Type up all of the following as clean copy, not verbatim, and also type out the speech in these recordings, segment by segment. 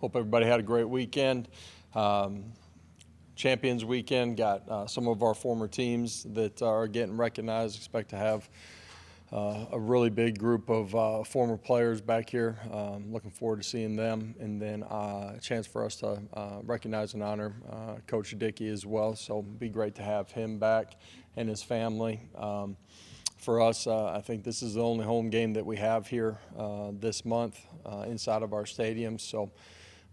Hope everybody had a great weekend. Champions weekend, got some of our former teams that are getting recognized. Expect to have a really big group of former players back here. Looking forward to seeing them, and then a chance for us to recognize and honor Coach Dickey as well. So it'd be great to have him back and his family. For us, I think this is the only home game that we have here this month inside of our stadium. So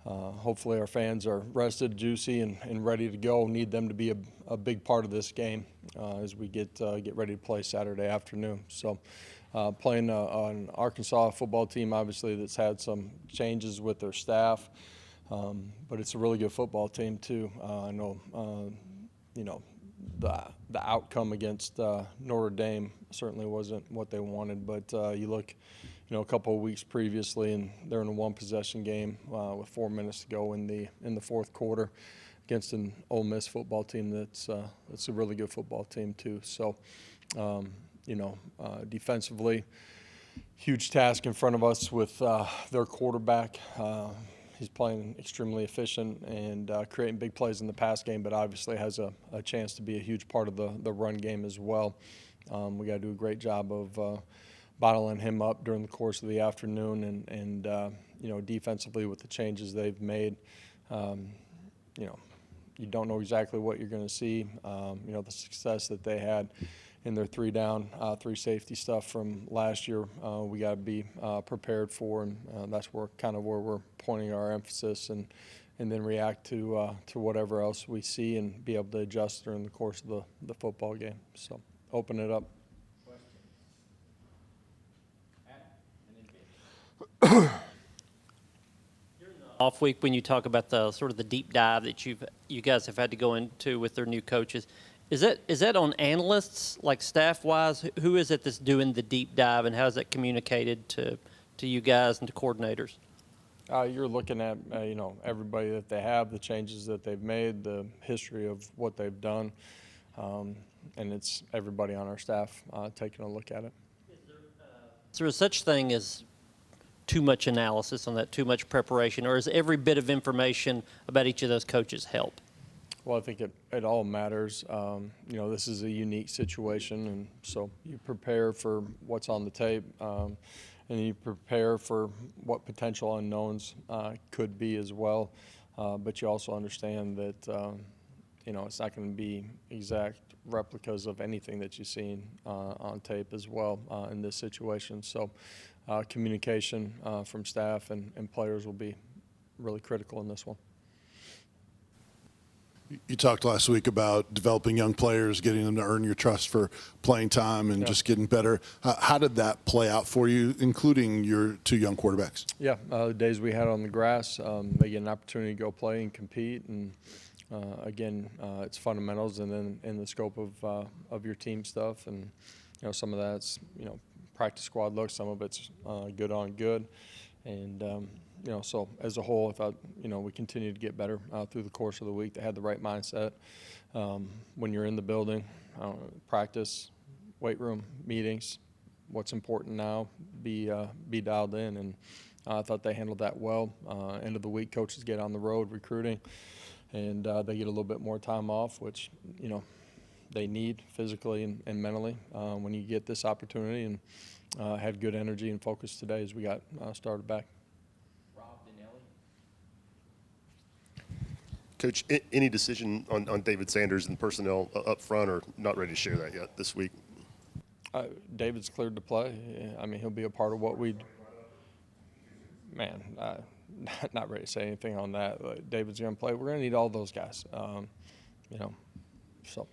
hopefully our fans are rested, juicy, and ready to go. Need them to be a big part of this game as we get ready to play Saturday afternoon. So playing an Arkansas football team, obviously, that's had some changes with their staff, but it's a really good football team too. I know, the outcome against Notre Dame certainly wasn't what they wanted, but you look, a couple of weeks previously, and they're in a one-possession game with 4 minutes to go in the fourth quarter against an Ole Miss football team that's a really good football team too. So, defensively, huge task in front of us with their quarterback. He's playing extremely efficient and creating big plays in the pass game, but obviously has a chance to be a huge part of the run game as well. We got to do a great job of bottling him up during the course of the afternoon, and defensively with the changes they've made, you don't know exactly what you're going to see. The success that they had in their 3-down, 3-safety stuff from last year, we got to be prepared for, and that's where we're pointing our emphasis, and then react to whatever else we see and be able to adjust during the course of the football game. So open it up. Off week, when you talk about the sort of the deep dive that you guys have had to go into with their new coaches, is that on analysts, like staff-wise? Who is it that's doing the deep dive, and how is that communicated to you guys and to coordinators? You're looking at everybody that they have, the changes that they've made, the history of what they've done, and it's everybody on our staff taking a look at it. Is there such thing as too much analysis on that, too much preparation, or is every bit of information about each of those coaches help? Well, I think it all matters. This is a unique situation, and so you prepare for what's on the tape, and you prepare for what potential unknowns could be as well. But you also understand that it's not going to be exact replicas of anything that you've seen on tape as well in this situation. So communication from staff and players will be really critical in this one. You talked last week about developing young players, getting them to earn your trust for playing time and just getting better. How did that play out for you, including your 2 young quarterbacks? Yeah, the days we had on the grass, they get an opportunity to go play and compete. And, again, it's fundamentals and then in the scope of your team stuff. And, some of that's, practice squad looks, some of it's good on good. And, so as a whole, I thought, we continued to get better through the course of the week. They had the right mindset when you're in the building, practice, weight room, meetings, what's important now, be dialed in. And I thought they handled that well. End of the week, coaches get on the road recruiting, and they get a little bit more time off, which, they need physically and mentally when you get this opportunity, and had good energy and focus today as we got started back. Coach, any decision on David Sanders and personnel up front, or not ready to share that yet this week? David's cleared to play. I mean, he'll be a part of what not ready to say anything on that. David's going to play. We're going to need all those guys, so.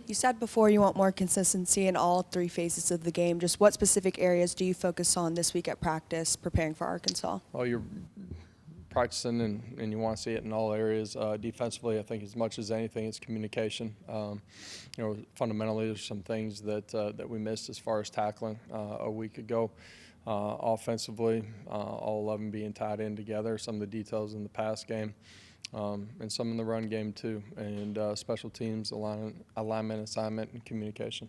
You said before you want more consistency in all 3 phases of the game. Just what specific areas do you focus on this week at practice preparing for Arkansas? Well, you're practicing and you want to see it in all areas. Defensively, I think as much as anything, it's communication. Fundamentally, there's some things that we missed as far as tackling a week ago. Offensively, all 11 being tied in together, some of the details in the pass game. And some in the run game too, and special teams, alignment, assignment, and communication.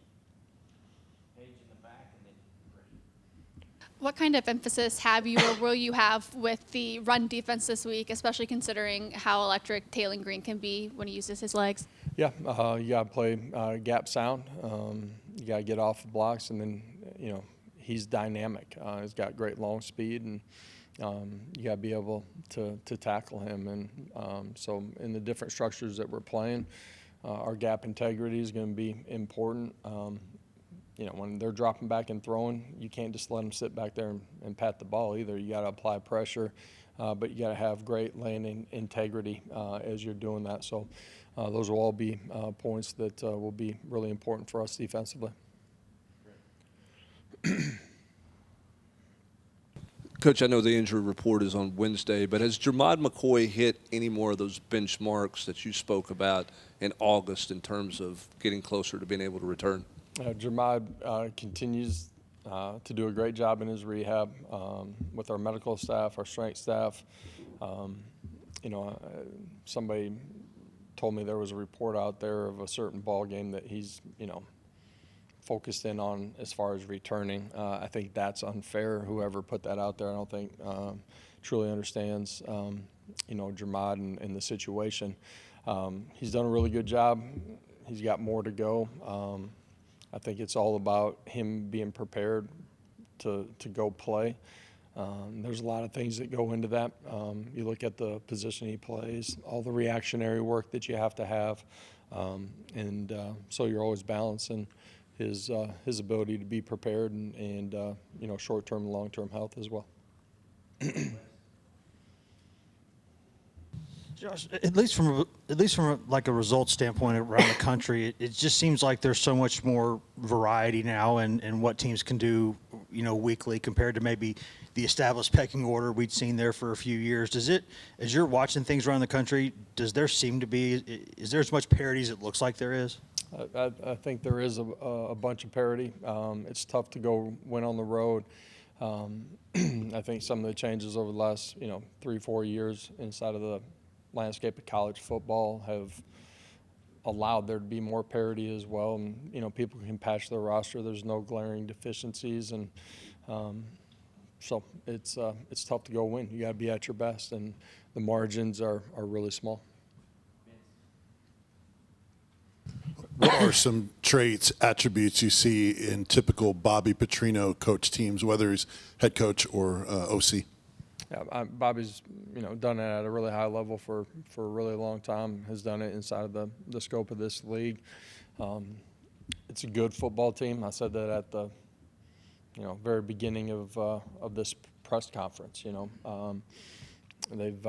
What kind of emphasis have you or will you have with the run defense this week, especially considering how electric Taylor Green can be when he uses his legs? Yeah, you got to play gap sound. You got to get off the blocks, and then, he's dynamic. He's got great long speed, and you got to be able to tackle him. And so in the different structures that we're playing, our gap integrity is going to be important. When they're dropping back and throwing, you can't just let them sit back there and pat the ball either. You got to apply pressure, but you got to have great landing integrity as you're doing that. So those will all be points that will be really important for us defensively. Coach, I know the injury report is on Wednesday, but has Jermod McCoy hit any more of those benchmarks that you spoke about in August in terms of getting closer to being able to return? Jermod continues to do a great job in his rehab with our medical staff, our strength staff. Somebody told me there was a report out there of a certain ball game that he's, focused in on as far as returning. I think that's unfair. Whoever put that out there, I don't think truly understands, Jermod and the situation. He's done a really good job. He's got more to go. I think it's all about him being prepared to go play. There's a lot of things that go into that. You look at the position he plays, all the reactionary work that you have to have, so you're always balancing his ability to be prepared and short-term and long-term health as well. Josh, at least from like a results standpoint around the country, it just seems like there's so much more variety now and what teams can do, weekly compared to maybe the established pecking order we'd seen there for a few years. As you're watching things around the country, is there as much parity as it looks like there is? I think there is a bunch of parity. It's tough to go win on the road. I think some of the changes over the last 3-4 years inside of the landscape of college football have allowed there to be more parity as well, and people can patch their roster. There's no glaring deficiencies, and so it's tough to go win. You got to be at your best, and the margins are really small. What are some traits, attributes you see in typical Bobby Petrino coach teams, whether he's head coach or OC? Yeah, Bobby's done it at a really high level for a really long time. Has done it inside of the scope of this league. It's a good football team. I said that at the very beginning of this press conference. They've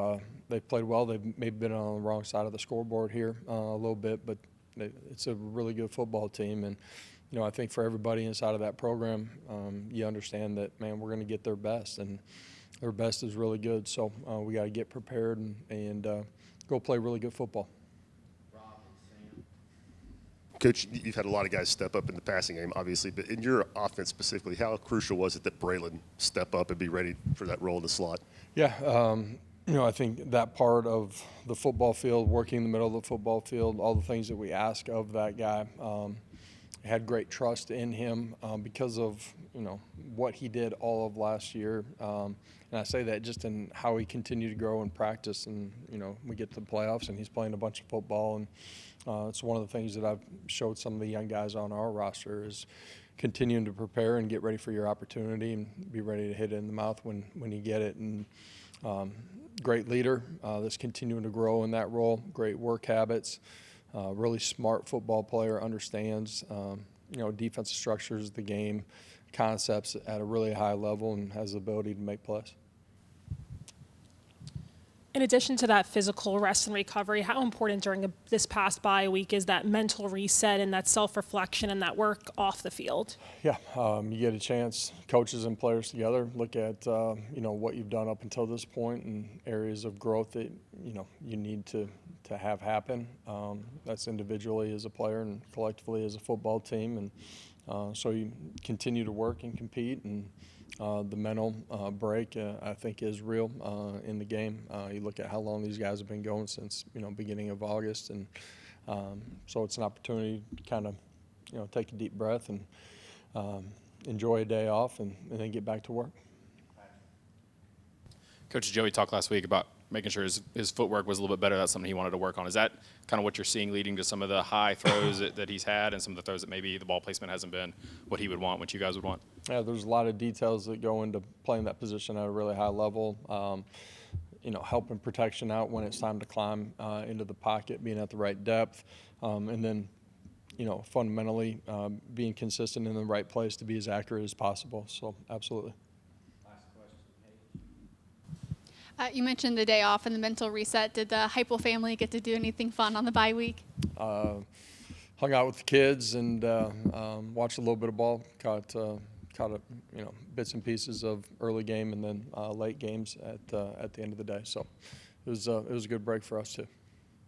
played well. They've maybe been on the wrong side of the scoreboard here a little bit, but it's a really good football team. And I think for everybody inside of that program, you understand that, man, we're going to get their best, and their best is really good. So we got to get prepared and go play really good football. Coach, you've had a lot of guys step up in the passing game, obviously, but in your offense specifically, how crucial was it that Braylon step up and be ready for that role in the slot? Yeah, I think that part of the football field, working in the middle of the football field, all the things that we ask of that guy, had great trust in him because of what he did all of last year, and I say that just in how he continued to grow in practice. And we get to the playoffs and he's playing a bunch of football, and it's one of the things that I've showed some of the young guys on our roster is continuing to prepare and get ready for your opportunity and be ready to hit it in the mouth when you get it. And great leader that's continuing to grow in that role, great work habits, really smart football player, understands defensive structures, the game, concepts at a really high level, and has the ability to make plays. In addition to that physical rest and recovery, how important during this past bye week is that mental reset and that self-reflection and that work off the field? Yeah, You get a chance, coaches and players together, look at what you've done up until this point and areas of growth that you need to have happen. That's individually as a player and collectively as a football team, and so you continue to work and compete. And the mental break, I think, is real in the game. You look at how long these guys have been going since beginning of August, and so it's an opportunity to kind of take a deep breath and enjoy a day off and then get back to work. Coach Joey talked last week about making sure his footwork was a little bit better. That's something he wanted to work on. Is that kind of what you're seeing leading to some of the high throws that he's had and some of the throws that maybe the ball placement hasn't been what he would want, what you guys would want? Yeah, there's a lot of details that go into playing that position at a really high level. Helping protection out when it's time to climb into the pocket, being at the right depth, and then, fundamentally being consistent in the right place to be as accurate as possible. So, absolutely. You mentioned the day off and the mental reset. Did the Heupel family get to do anything fun on the bye week? Hung out with the kids and watched a little bit of ball. Caught bits and pieces of early game and then late games at the end of the day. So it was a good break for us too.